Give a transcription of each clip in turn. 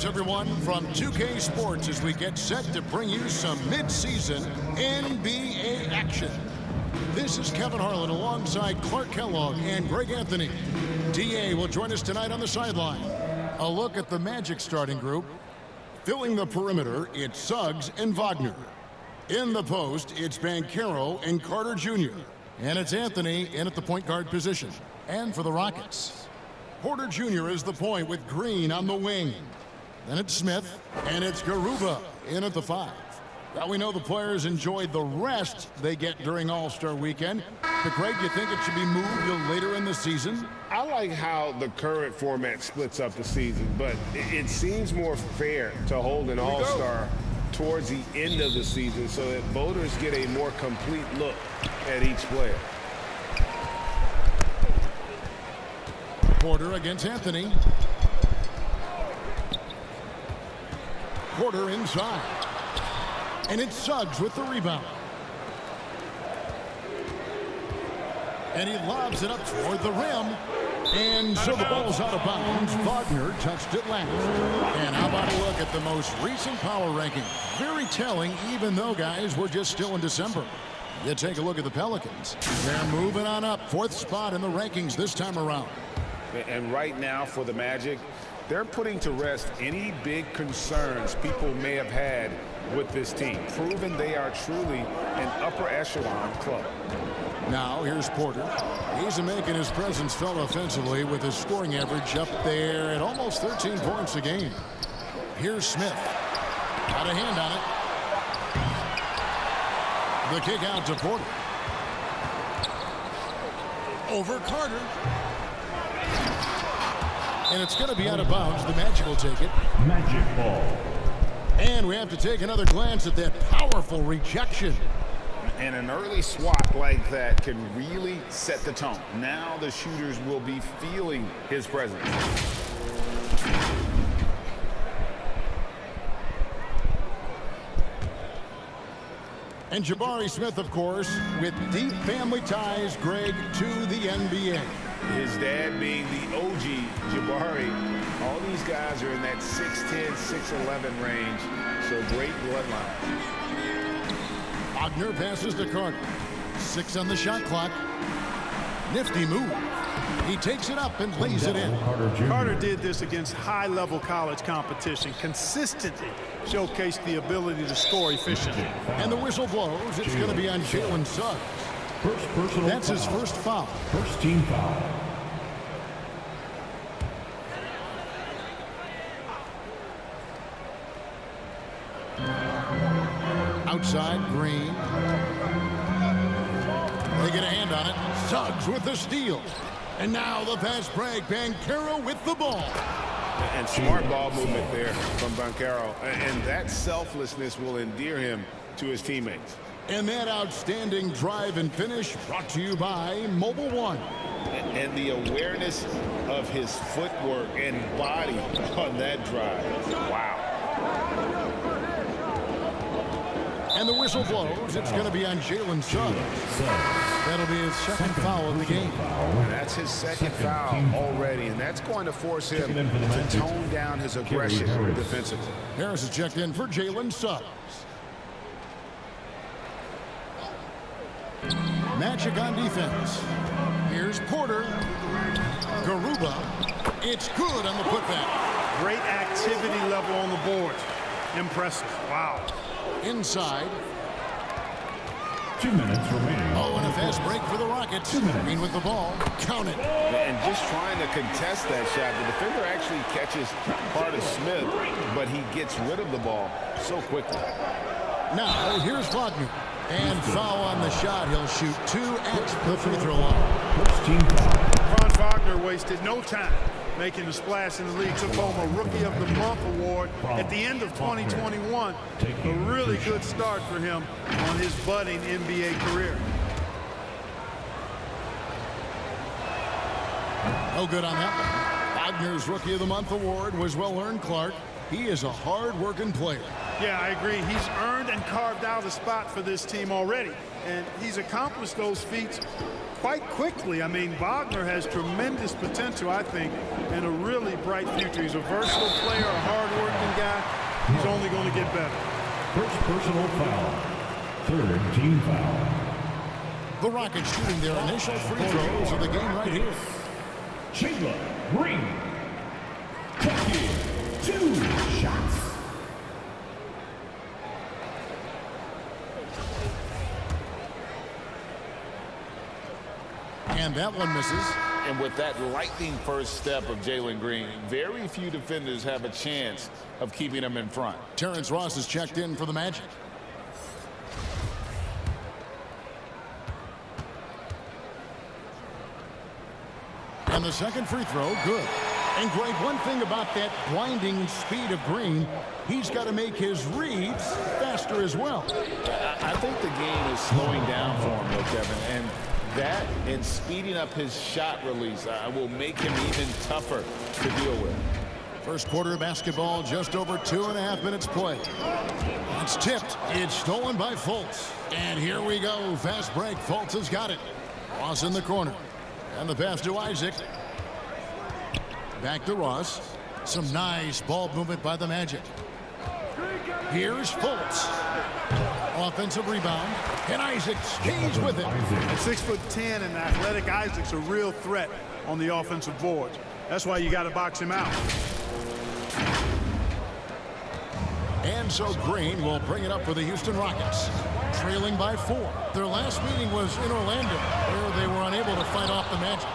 Everyone from 2K Sports as we get set to bring you some mid-season NBA action. This is Kevin Harlan alongside Clark Kellogg and Greg Anthony. DA will join us tonight on the sideline. A look at the Magic starting group. Filling the perimeter, it's Suggs and Wagner. In the post, it's Banchero and Carter Jr. And it's Anthony in at the point guard position. And for the Rockets, Porter Jr. is the point with Green on the wing. Then it's Smith, and it's Garuba in at the 5. Now we know the players enjoyed the rest they get during All-Star Weekend. But Greg, you think it should be moved to later in the season? I like how the current format splits up the season, but it seems more fair to hold an All-Star towards the end of the season so that voters get a more complete look at each player. Porter against Anthony. Porter inside. And it's Suggs with the rebound. And he lobs it up toward the rim. And so the ball's out of bounds. Wagner touched it last. And how about a look at the most recent power ranking? Very telling, even though, guys, we're just still in December. You take a look at the Pelicans. They're moving on up. 4th spot in the rankings this time around. And right now for the Magic, they're putting to rest any big concerns people may have had with this team, proving they are truly an upper echelon club. Now here's Porter. He's making his presence felt offensively with his scoring average up there at almost 13 points a game. Here's Smith. Got a hand on it. The kick out to Porter. Over Carter. And it's going to be out of bounds. The Magic will take it. Magic ball. And we have to take another glance at that powerful rejection. And an early swat like that can really set the tone. Now the shooters will be feeling his presence. And Jabari Smith, of course, with deep family ties, Greg, to the NBA. His dad being the OG Jabari. All these guys are in that 6'10", 6'11" range, so great bloodline. Wagner passes to Carter. 6 on the shot clock. Nifty move. He takes it up and lays it in. Carter did this against high-level college competition, consistently showcased the ability to score efficiently. And the whistle blows. It's going to be on Jalen Suggs. That's his first foul. First team foul. Outside, Green. They get a hand on it. Suggs with the steal. And now the fast break. Banchero with the ball. And smart ball movement there from Banchero. And that selflessness will endear him to his teammates. And that outstanding drive and finish brought to you by Mobile One. And the awareness of his footwork and body on that drive. Wow. And the whistle blows. It's going to be on Jalen Suggs. That'll be his second foul of the game. And that's his second foul already, and that's going to force him to tone down his aggression defensively. Harris is checked in for Jalen Suggs. Magic on defense. Here's Porter. Garuba. It's good on the putback. Great activity level on the boards. Impressive. Wow. Inside. 2 minutes remaining. Oh, and a fast break for the Rockets. Green with the ball. Count it. And just trying to contest that shot. The defender actually catches Carter Smith, but he gets rid of the ball so quickly. Now, here's Wagner. And foul on the shot. He'll shoot 2 at the free throw line. First team foul. Franz Wagner wasted no time making a splash in the league. Took home a Rookie of the Month award at the end of 2021. A really good start for him on his budding NBA career. No good on that one. Wagner's Rookie of the Month award was well earned, Clark. He is a hard-working player. Yeah, I agree. He's earned and carved out a spot for this team already. And he's accomplished those feats quite quickly. I mean, Wagner has tremendous potential, I think, and a real really bright future. He's a versatile player, a hard-working guy. He's only going to get better. First personal foul. Third team foul. The Rockets shooting their initial free throws of the game right here. Jalen Green. Taking 2 shots. And that one misses. And with that lightning first step of Jalen Green, very few defenders have a chance of keeping him in front. Terrence Ross is checked in for the Magic. And the second free throw, good. And Greg, one thing about that blinding speed of Green, he's got to make his reads faster as well. I think the game is slowing down for him, though, Kevin. And that and speeding up his shot release will make him even tougher to deal with. First quarter of basketball, just over 2.5 minutes play. It's tipped. It's stolen by Fultz. And here we go. Fast break. Fultz has got it. Ross in the corner. And the pass to Isaac. Back to Ross. Some nice ball movement by the Magic. Here's Fultz. Offensive rebound. And Isaac stays with it. At 6'10" and athletic, Isaac's a real threat on the offensive boards. That's why you got to box him out. And so Green will bring it up for the Houston Rockets. Trailing by 4. Their last meeting was in Orlando, where they were unable to fight off the Magic.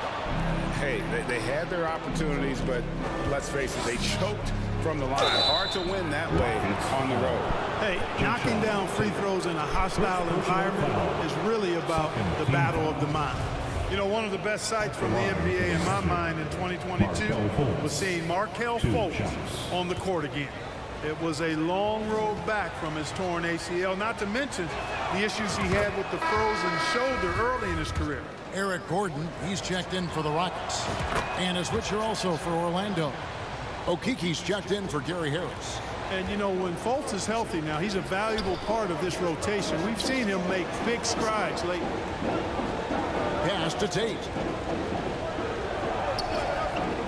Hey, they had their opportunities, but let's face it, they choked from the line. Hard to win that way on the road. Hey, knocking down free throws in a hostile environment is really about the battle of the mind. You know, one of the best sights from the NBA in my mind in 2022 was seeing Markelle Fultz on the court again. It was a long road back from his torn ACL, not to mention the issues he had with the frozen shoulder early in his career. Eric Gordon, he's checked in for the Rockets. And a switcher also for Orlando. Okiki's checked in for Gary Harris. And, you know, when Fultz is healthy now, he's a valuable part of this rotation. We've seen him make big strides lately. Pass to Tate.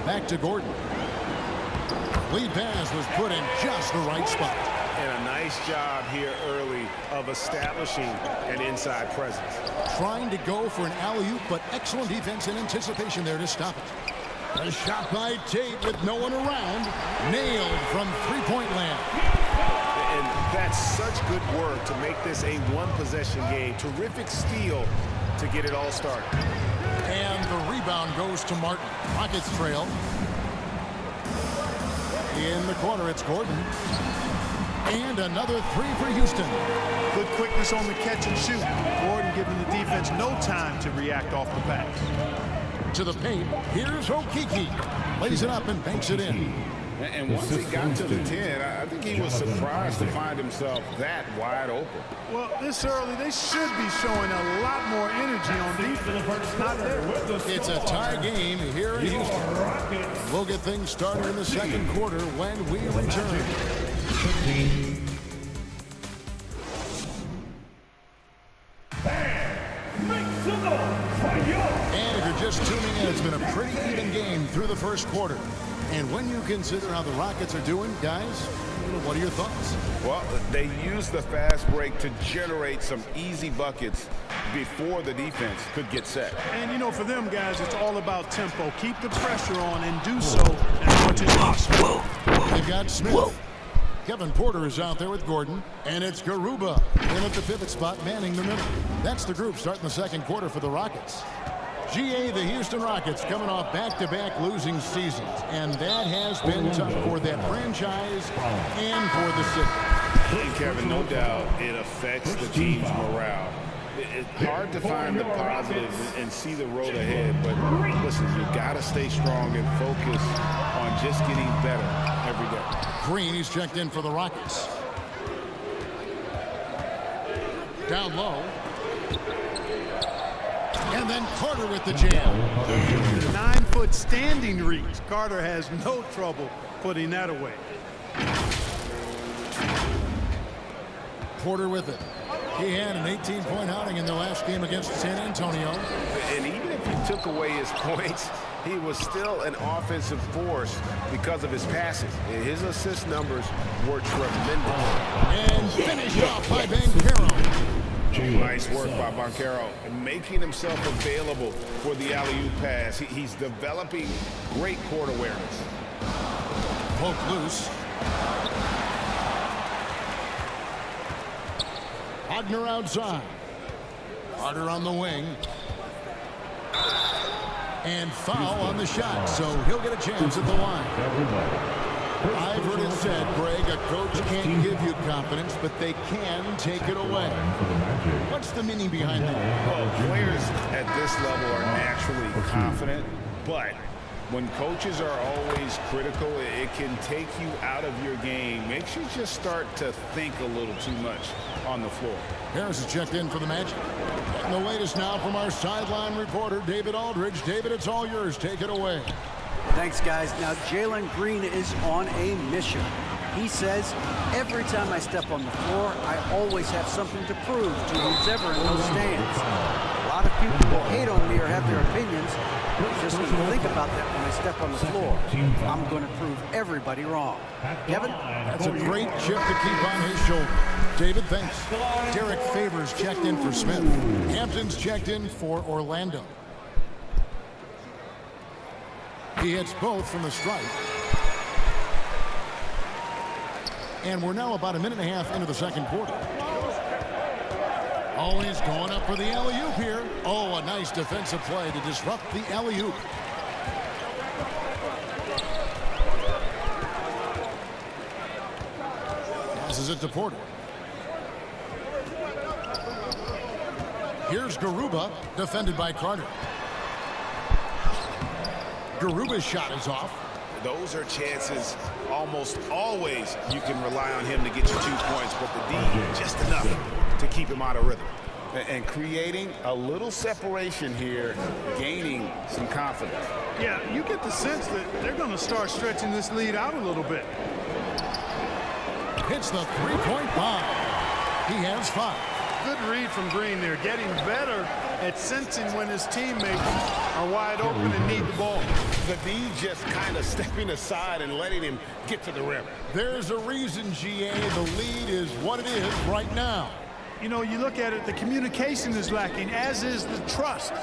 Back to Gordon. Lead pass was put in just the right spot. And a nice job here early of establishing an inside presence. Trying to go for an alley-oop, but excellent defense and anticipation there to stop it. A shot by Tate with no one around. Nailed from three-point land. And that's such good work to make this a one-possession game. Terrific steal to get it all started. And the rebound goes to Martin. Rockets trail. In the corner, it's Gordon. And another three for Houston. Good quickness on the catch and shoot. Gordon giving the defense no time to react off the pass. To the paint, here's Okiki. Lays it up and banks it in. And once he got to the 10, I think he was surprised to find himself that wide open. Well, this early, they should be showing a lot more energy on defense. Not there. It's a tie game here in Houston. We'll get things started in the second quarter when we return. And if you're just tuning in, it's been a pretty even game through the first quarter. And when you consider how the Rockets are doing, guys, what are your thoughts? Well, they used the fast break to generate some easy buckets before the defense could get set. And, you know, for them, guys, it's all about tempo. Keep the pressure on and do so as much as possible. They've got Smith. Kevin Porter is out there with Gordon. And it's Garuba in at the pivot spot, manning the middle. That's the group starting the second quarter for the Rockets. GA, the Houston Rockets, coming off back-to-back losing seasons. And that has been tough for that franchise and for the city. And Kevin, no doubt it affects the team's morale. It's hard to find the positives and see the road ahead, but listen, you got to stay strong and focus on just getting better every day. Green, he's checked in for the Rockets. Down low. And then Carter with the jam. 9-foot standing reach. Carter has no trouble putting that away. Porter with it. He had an 18-point outing in the last game against San Antonio. And even if you took away his points, he was still an offensive force because of his passes. And his assist numbers were tremendous. And finished off by Banchero. Nice work by Banchero, making himself available for the alley-oop pass. He's developing great court awareness. Poke loose. Wagner outside. Carter on the wing. And foul on the shot, so he'll get a chance at the line. I've heard it said, Greg, a coach can't give you confidence, but they can take it away. What's the meaning behind that? Well, players at this level are naturally confident, but when coaches are always critical, it can take you out of your game. Makes you just start to think a little too much on the floor. Harris is checked in for the Magic. And the latest now from our sideline reporter, David Aldridge. David, it's all yours. Take it away. Thanks, guys. Now, Jalen Green is on a mission. He says, every time I step on the floor, I always have something to prove to who's ever in those stands. A lot of people will hate on me or have their opinions. I'm just going to think about that when I step on the floor. I'm going to prove everybody wrong. Kevin? That's a great chip to keep on his shoulder. David, thanks. Derek Favors checked in for Smith. Hampton's checked in for Orlando. He hits both from the stripe. And we're now about a minute and a half into the second quarter. Oh, he's going up for the alley-oop here. Oh, a nice defensive play to disrupt the alley-oop. Passes it to Porter. Here's Garuba, defended by Carter. Garuba's shot is off. Those are chances almost always you can rely on him to get you 2 points, but the D just enough to keep him out of rhythm. And creating a little separation here, gaining some confidence. Yeah, you get the sense that they're going to start stretching this lead out a little bit. Hits the three-point bomb. He has 5. Good read from Green there, getting better at sensing when his teammates are wide open and need the ball. The D just kind of stepping aside and letting him get to the rim. There's a reason, GA, the lead is what it is right now. You know, you look at it, the communication is lacking, as is the trust.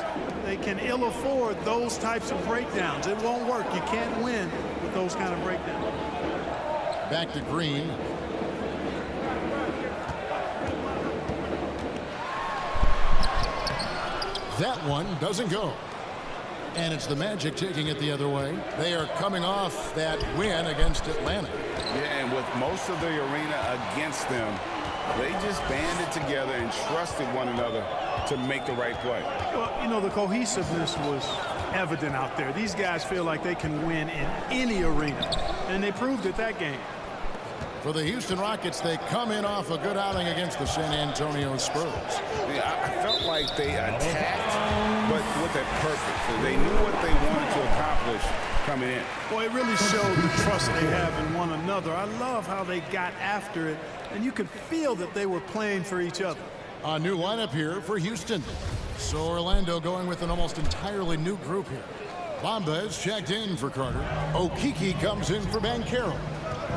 They can ill afford those types of breakdowns. It won't work. You can't win with those kind of breakdowns. Back to Green. That one doesn't go. And it's the Magic taking it the other way. They are coming off that win against Atlanta. Yeah, and with most of the arena against them, they just banded together and trusted one another to make the right play. Well, you know, the cohesiveness was evident out there. These guys feel like they can win in any arena, and they proved it that game. For the Houston Rockets, they come in off a good outing against the San Antonio Spurs. Yeah, I felt like they attacked, but with a purpose. They knew what they wanted to accomplish coming in. Boy, it really showed the trust they have in one another. I love how they got after it, and you could feel that they were playing for each other. A new lineup here for Houston. So Orlando going with an almost entirely new group here. Bamba is checked in for Carter. Okiki comes in for Banchero.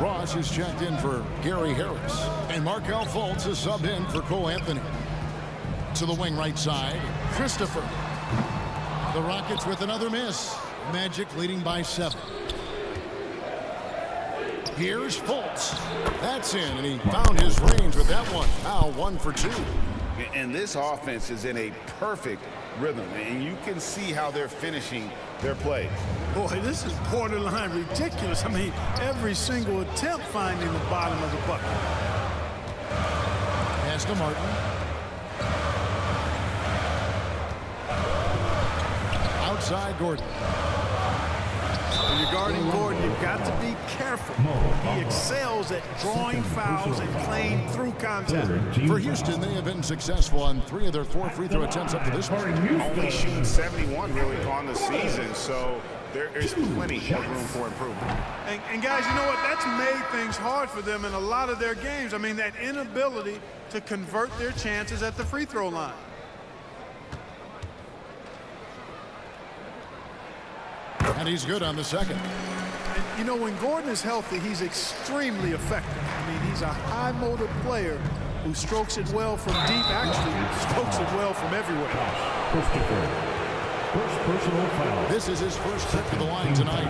Ross is checked in for Gary Harris. And Markelle Fultz is subbed in for Cole Anthony. To the wing right side, Christopher. The Rockets with another miss. Magic leading by 7. Here's Fultz. That's in, and he found his range with that one. Now 1 for 2. And this offense is in a perfect rhythm, and you can see how they're finishing their plays. Boy, this is borderline ridiculous. I mean, every single attempt finding the bottom of the bucket. Pass to Martin. Outside Gordon. When you're guarding Gordon, you've got to be careful. He excels at drawing fouls and playing through contact. For Houston, they have been successful on 3 of their 4 free throw attempts up to this point. Only shooting 71 really on the season, so There is plenty of room for improvement. And guys, you know what? That's made things hard for them in a lot of their games. I mean, that inability to convert their chances at the free throw line. And he's good on the second. And, you know, when Gordon is healthy, he's extremely effective. I mean, he's a high-motor player who strokes it well from deep, actually strokes it well from everywhere. First personal foul. This is his first trip to the line tonight.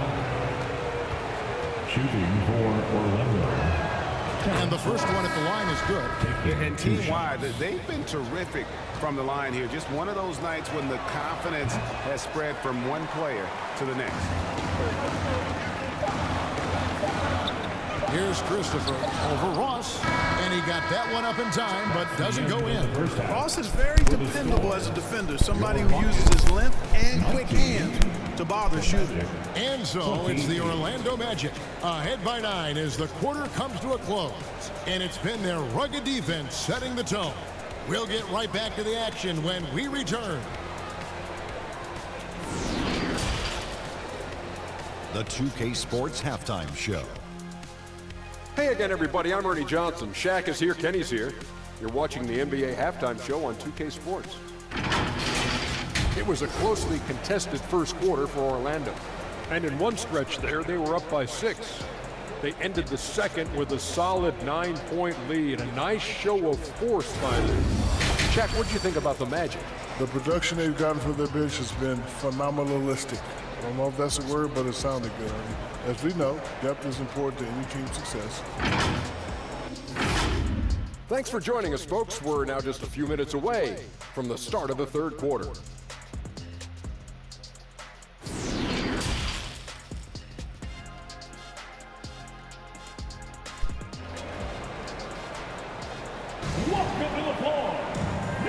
Shooting for Orlando. And the first one at the line is good. And team-wide, they've been terrific from the line here. Just one of those nights when the confidence has spread from one player to the next. Here's Christopher over Ross, and he got that one up in time, but doesn't go in. Ross is very dependable as a defender, somebody who uses his length and quick hands to bother shooters. And so it's the Orlando Magic ahead by 9 as the quarter comes to a close, and it's been their rugged defense setting the tone. We'll get right back to the action when we return. The 2K Sports Halftime Show. Hey again, everybody. I'm Ernie Johnson. Shaq is here. Kenny's here. You're watching the NBA Halftime Show on 2K Sports. It was a closely contested first quarter for Orlando. And in one stretch there, they were up by 6. They ended the second with a solid 9-point lead. A nice show of force by them. Shaq, what did you think about the Magic? The production they've gotten from their bench has been phenomenalistic. I don't know if that's a word, but it sounded good. As we know, depth is important to any team's success. Thanks for joining us, folks. We're now just a few minutes away from the start of the third quarter.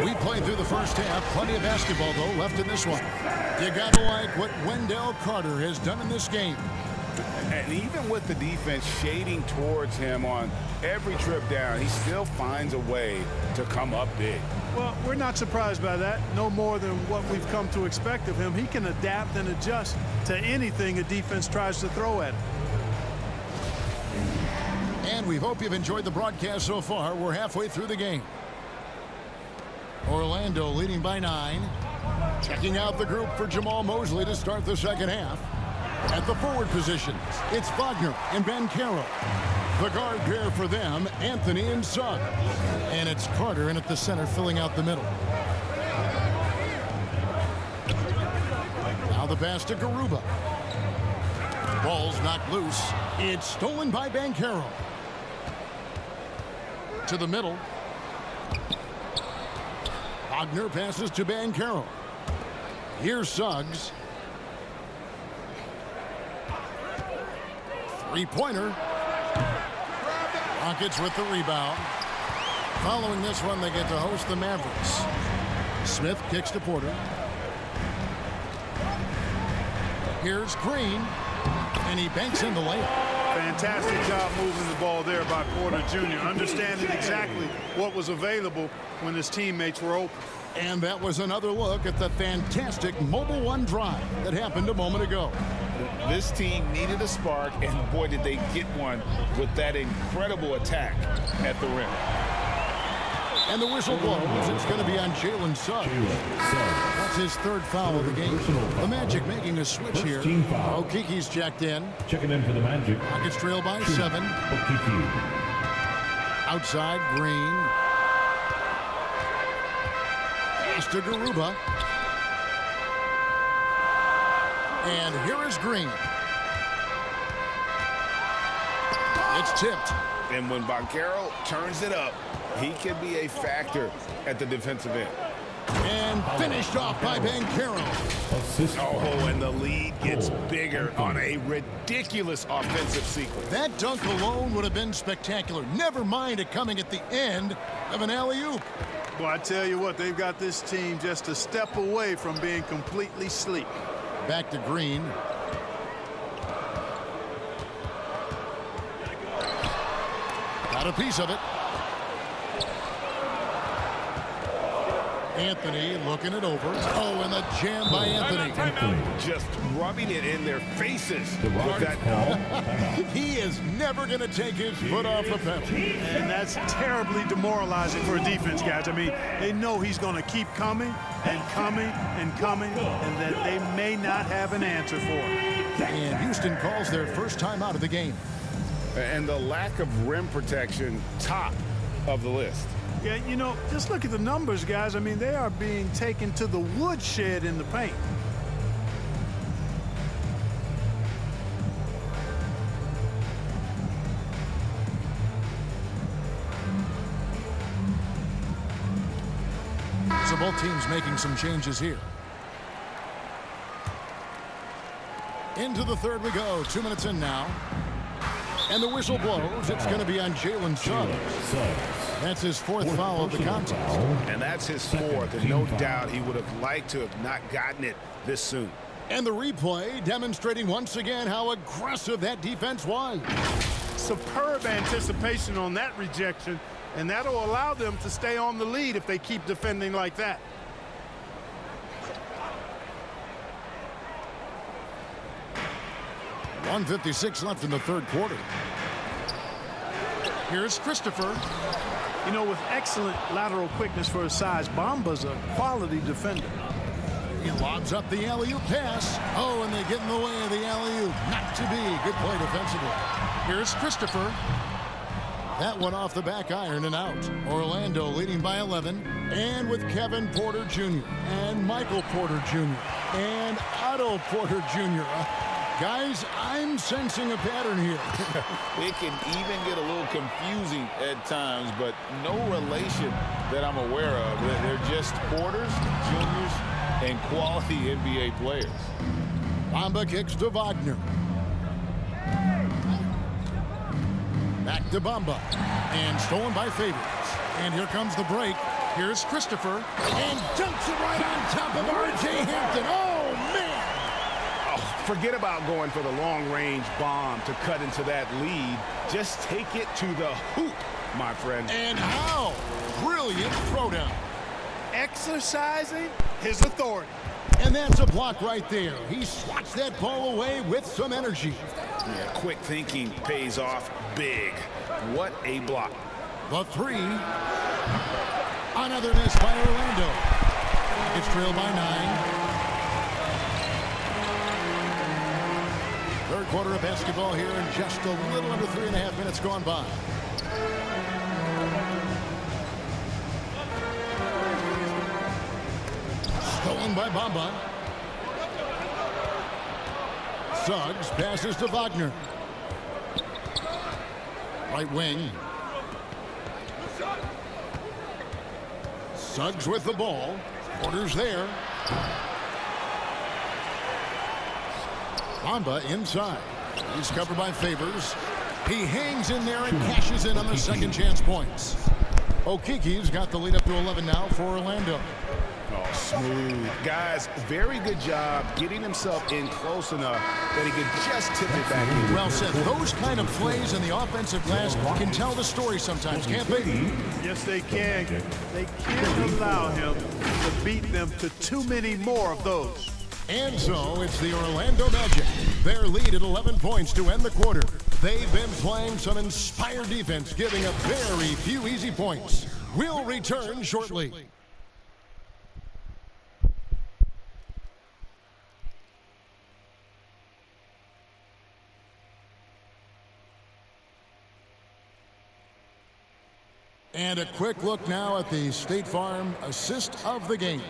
We played through the first half. Plenty of basketball, though, left in this one. You gotta like what Wendell Carter has done in this game. And even with the defense shading towards him on every trip down, he still finds a way to come up big. Well, we're not surprised by that. No more than what we've come to expect of him. He can adapt and adjust to anything a defense tries to throw at him. And we hope you've enjoyed the broadcast so far. We're halfway through the game. Orlando leading by 9. Checking out the group for Jamal Mosley to start the second half. At the forward positions, it's Wagner and Banchero. The guard pair for them, Anthony and Suggs. And it's Carter in at the center, filling out the middle. Now the pass to Garuba. Ball's knocked loose. It's stolen by Banchero. To the middle. Wagner passes to Banchero. Here's Suggs. Three-pointer. Rockets with the rebound. Following this one, they get to host the Mavericks. Smith kicks to Porter. Here's Green, and he banks in the layup. Fantastic job moving the ball there by Porter Jr., understanding exactly what was available when his teammates were open. And that was another look at the fantastic Mobile One drive that happened a moment ago. This team needed a spark, and boy, did they get one with that incredible attack at the rim. And the whistle blows. It's going to be on Jalen Suggs. That's his third foul of the game. The Magic making a switch here. Okiki's checked in. Checking in for the Magic. Rockets trail by 7. Okiki. Outside, Green. Pass to Garuba. And here is Green. It's tipped. And when Banchero turns it up, he can be a factor at the defensive end. And finished off by Banchero. Oh, and the lead gets bigger on a ridiculous offensive sequence. That dunk alone would have been spectacular. Never mind it coming at the end of an alley-oop. Well, I tell you what, they've got this team just a step away from being completely sleep. Back to Green. Got a piece of it. Anthony looking it over. Oh, and the jam by Anthony. Just rubbing it in their faces with that. He is never going to take his foot off the pedal. And that's terribly demoralizing for a defense, guys. I mean, they know he's going to keep coming and coming and coming, and that they may not have an answer for it. And Houston calls their first time out of the game. And the lack of rim protection, top of the list. Yeah, you know, just look at the numbers, guys. I mean, they are being taken to the woodshed in the paint. So both teams making some changes here. Into the third we go. 2 minutes in now. And the whistle blows. It's going to be on Jalen Suggs. That's his fourth foul of the contest. And that's his fourth, and no doubt he would have liked to have not gotten it this soon. And the replay demonstrating once again how aggressive that defense was. Superb anticipation on that rejection, and that'll allow them to stay on the lead if they keep defending like that. .156 left in the third quarter. Here's Christopher. You know, with excellent lateral quickness for his size, Bamba's a quality defender. He lobs up the alley-oop pass. Oh, and they get in the way of the alley-oop. Not to be. Good play defensively. Here's Christopher. That one off the back iron and out. Orlando leading by 11. And with Kevin Porter Jr. and Michael Porter Jr. and Otto Porter Jr. Guys, I'm sensing a pattern here. It can even get a little confusing at times, but no relation that I'm aware of. They're just Porters, juniors, and quality NBA players. Bamba kicks to Wagner. Back to Bamba. And stolen by Favors. And here comes the break. Here's Christopher. And dumps it right on top of R.J. Hampton. Oh, man. Forget about going for the long-range bomb to cut into that lead. Just take it to the hoop, my friend. And how brilliant throwdown. Exercising his authority. And that's a block right there. He swats that ball away with some energy. Yeah, quick thinking pays off big. What a block. The three. Another miss by Orlando. It's trailed by 9. Third quarter of basketball here in just a little under 3.5 minutes gone by. Stolen by Bamba. Suggs passes to Wagner. Right wing. Suggs with the ball. Porter's there. Bamba inside. He's covered by Favors. He hangs in there and cashes in on the second chance points. Okiki's got the lead up to 11 now for Orlando. Oh, smooth. Guys, very good job getting himself in close enough that he could just tip it back in. Well said. Those kind of plays in the offensive glass can tell the story sometimes, can't they? Yes, they can. They can't allow him to beat them to too many more of those. And so it's the Orlando Magic. Their lead at 11 points to end the quarter. They've been playing some inspired defense, giving up very few easy points. We'll return shortly. And a quick look now at the State Farm assist of the game.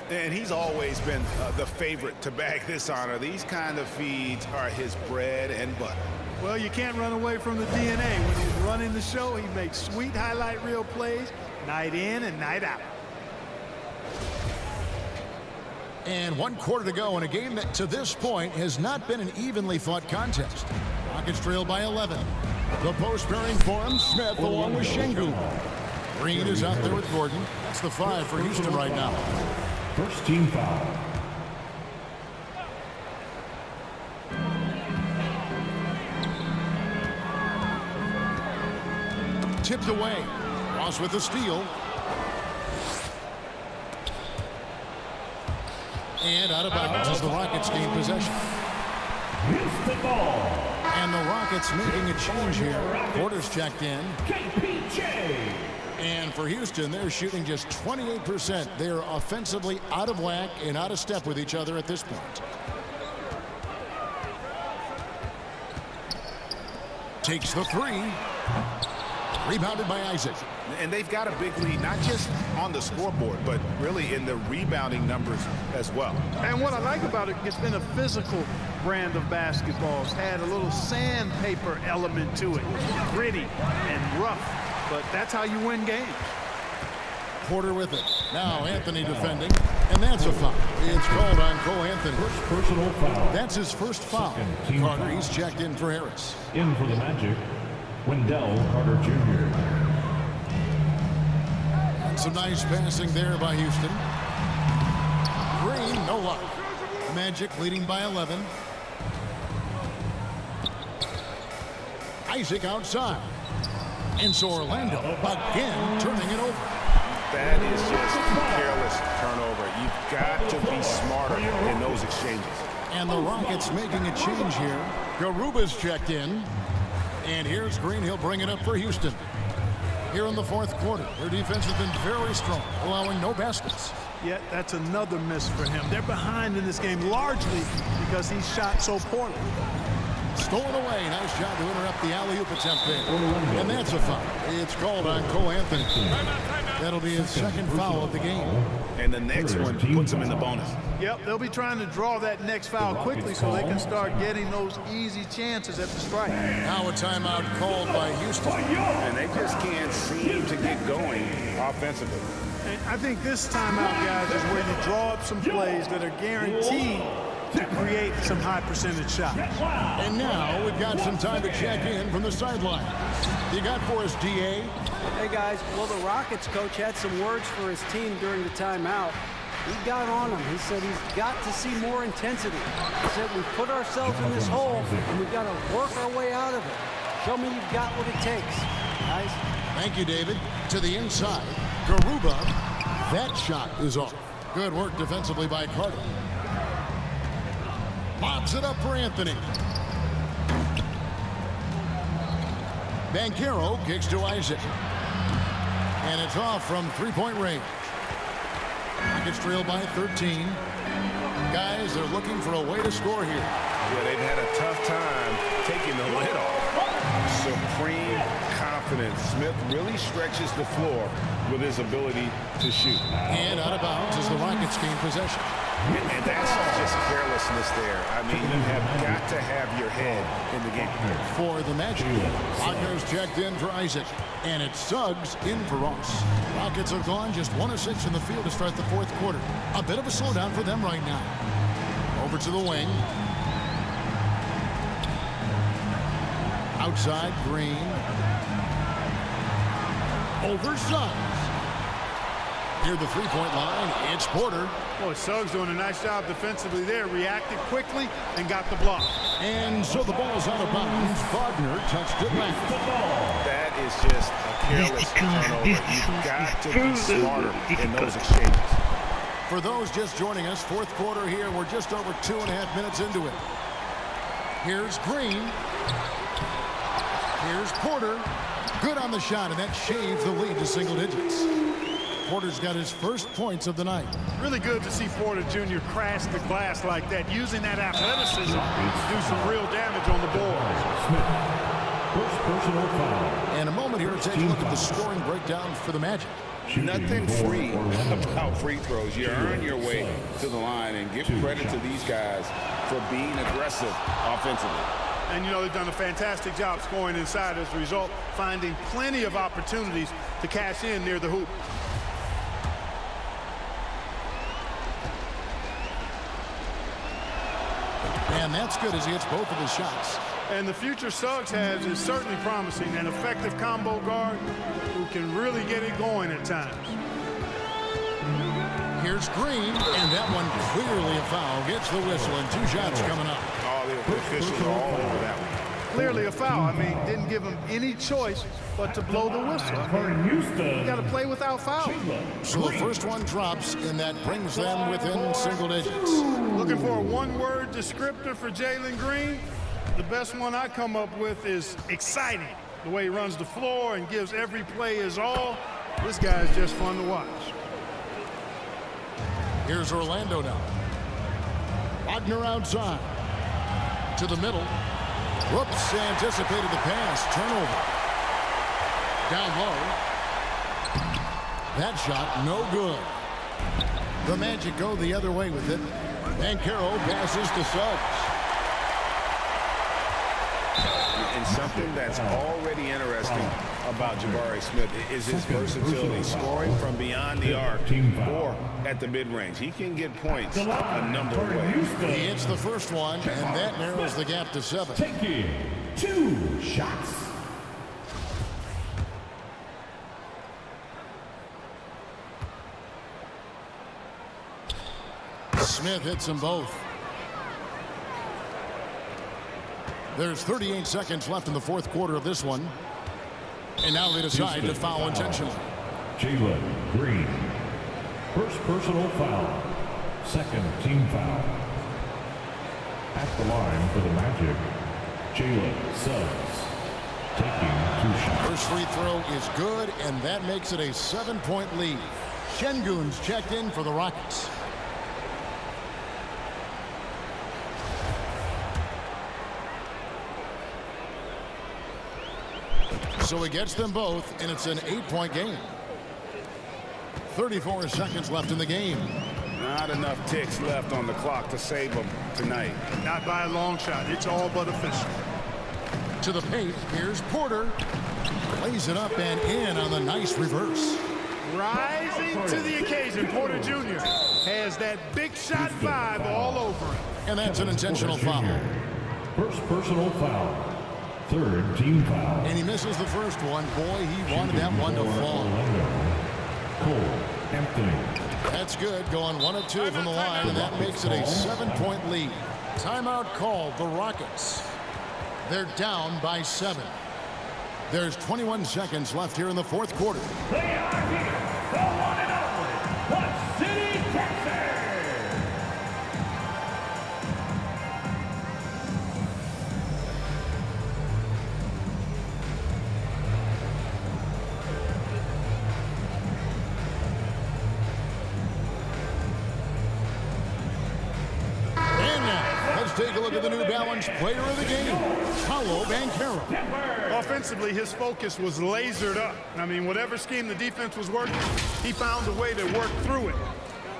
And he's always been the favorite to bag this honor. These kind of feeds are his bread and butter. Well, you can't run away from the DNA. When he's running the show, he makes sweet highlight reel plays night in and night out. And 1 quarter to go in a game that to this point has not been an evenly fought contest. Rockets trail by 11. The post pairing for him, Smith along with Şengün. Green is out there with Gordon. That's the 5 for Houston right now. First team foul. Tipped away. Ross with the steal. And out of bounds as the Rockets gain possession. Houston ball. And the Rockets making a change here. Porter's checked in. KPJ. And for Houston, they're shooting just 28%. They're offensively out of whack and out of step with each other at this point. Takes the three. Rebounded by Isaac. And they've got a big lead, not just on the scoreboard, but really in the rebounding numbers as well. And what I like about it, it's been a physical brand of basketball. It's had a little sandpaper element to it. Gritty and rough. But that's how you win games. Porter with it. Now Anthony defending. And that's a foul. It's called on Cole Anthony. First personal foul. That's his first foul. Team Carter, foul. he's checked in for Harris. In for the Magic, Wendell Carter Jr. Some nice passing there by Houston. Green, no luck. Magic leading by 11. Isaac outside. And so Orlando again turning it over. That is just careless turnover. You've got to be smarter in those exchanges. And the Rockets making a change here. Garuba's checked in. And here's Green. He'll bring it up for Houston. Here in the fourth quarter, their defense has been very strong, allowing no baskets. Yet that's another miss for him. They're behind in this game largely because he shot so poorly. Stolen away. Nice job to interrupt the alley-oop attempt there. And that's a foul. It's called on Cole Anthony. That'll be his second foul of the game. And the next one puts him in the bonus. Yep, they'll be trying to draw that next foul quickly so they can start getting those easy chances at the strike. Now a timeout called by Houston. And they just can't seem to get going offensively. And I think this timeout, guys, is where you draw up some plays that are guaranteed to create some high percentage shots. And now we've got some time to check in from the sideline. You got for us, DA? Hey, guys, well, the Rockets coach had some words for his team during the timeout. He got on him. He said he's got to see more intensity. He said we've put ourselves in this hole, and we've got to work our way out of it. Show me you've got what it takes, guys. Thank you, David. To the inside. Garuba. That shot is off. Good work defensively by Carter. Lobs it up for Anthony. Banchero kicks to Isaac. And it's off from three-point range. Rockets trail by 13. Guys, they're looking for a way to score here. Yeah, they've had a tough time taking the lid off. Supreme confidence. Smith really stretches the floor with his ability to shoot. And out of bounds as the Rockets gain possession. And that's just carelessness there. I mean, you have got to have your head in the game. For the Magic, Wagner's checked in for Isaac. And it's Suggs in for Ross. Rockets have gone just 1 of 6 in the field to start the fourth quarter. A bit of a slowdown for them right now. Over to the wing. Outside, Green. Over Suggs. Near the three-point line, it's Porter. Boy, Suggs doing a nice job defensively there. Reacted quickly and got the block. And so the ball's out of bounds. Wagner touched it left. That is just a careless turnover. You've got to be smarter in those exchanges. For those just joining us, fourth quarter here. We're just over 2.5 minutes into it. Here's Green. Here's Porter. Good on the shot, and that shaves the lead to single digits. Porter's got his first points of the night. Really good to see Porter Jr. crash the glass like that, using that athleticism to do some real damage on the board. First personal foul. And a moment here to take a look at the scoring breakdown for the Magic. Nothing free about free throws. You earn your way to the line, and give credit to these guys for being aggressive offensively. And, you know, they've done a fantastic job scoring inside as a result, finding plenty of opportunities to cash in near the hoop. And that's good as he hits both of his shots. And the future Suggs has is certainly promising. An effective combo guard who can really get it going at times. Here's Green, and that one clearly a foul. Gets the whistle, and 2 shots coming up. All the officials are all over that one. clearly a foul. I mean, didn't give him any choice but to blow the whistle. I mean, you got to play without foul. So the first one drops, and that brings them within single digits. Looking for a one-word descriptor for Jalen Green? The best one I come up with is exciting. The way he runs the floor and gives every play his all. This guy is just fun to watch. Here's Orlando now. Wagner outside. To the middle. Whoops, anticipated the pass. Turnover. Down low. That shot, no good. The Magic go the other way with it. Banchero passes to Suggs. And something that's already interesting about Jabari Smith is his versatility, scoring from beyond the arc or at the mid-range. He can get points a number of ways. He hits the first one, and that narrows the gap to 7. Taking 2 shots. Smith hits them both. There's 38 seconds left in the fourth quarter of this one. And now they decide to foul intentionally. Jalen Green. First personal foul. Second team foul. At the line for the Magic, Jalen Suggs. Taking 2 shots. First free throw is good, and that makes it a 7-point lead. Şengün's checked in for the Rockets. So he gets them both, and it's an 8-point game. 34 seconds left in the game. Not enough ticks left on the clock to save them tonight. Not by a long shot. It's all but official. To the paint, here's Porter. Lays it up and in on the nice reverse. Rising to the occasion, Porter Jr. has that big shot vibe all over him. And that's an intentional foul. First personal foul. Third team foul. And he misses the first one. Boy, he wanted that one to fall. Cole Anthony. That's good. Going 1 of 2 from the line, and that makes it a 7-point lead. Timeout called the Rockets. They're down by 7. There's 21 seconds left here in the fourth quarter. They are here. The one and only. What City, Texas? Take a look at the New Balance player of the game, Paolo Banchero. Offensively, his focus was lasered up. I mean, whatever scheme the defense was working, he found a way to work through it,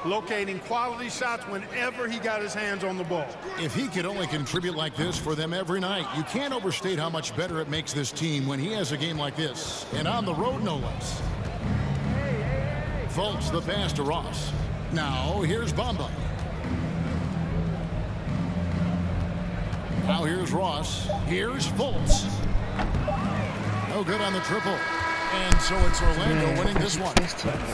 locating quality shots whenever he got his hands on the ball. If he could only contribute like this for them every night, you can't overstate how much better it makes this team when he has a game like this, and on the road, no less. Fultz the pass to Ross. Now, here's Bamba. Now here's Ross. Here's Fultz. No good on the triple. And so it's Orlando winning this one.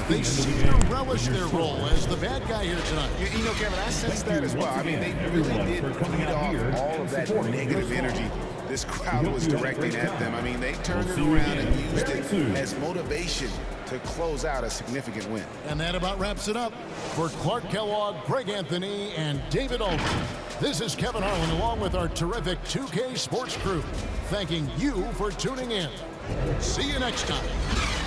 They seem to relish their role as the bad guy here tonight. You know, Kevin, I sense that as well. I mean, they really did feed off all of that negative energy this crowd was directing at them. I mean, they turned it around and used it as motivation to close out a significant win. And that about wraps it up. For Clark Kellogg, Greg Anthony, and David Aldridge, this is Kevin Harlan along with our terrific 2K Sports crew, thanking you for tuning in. See you next time.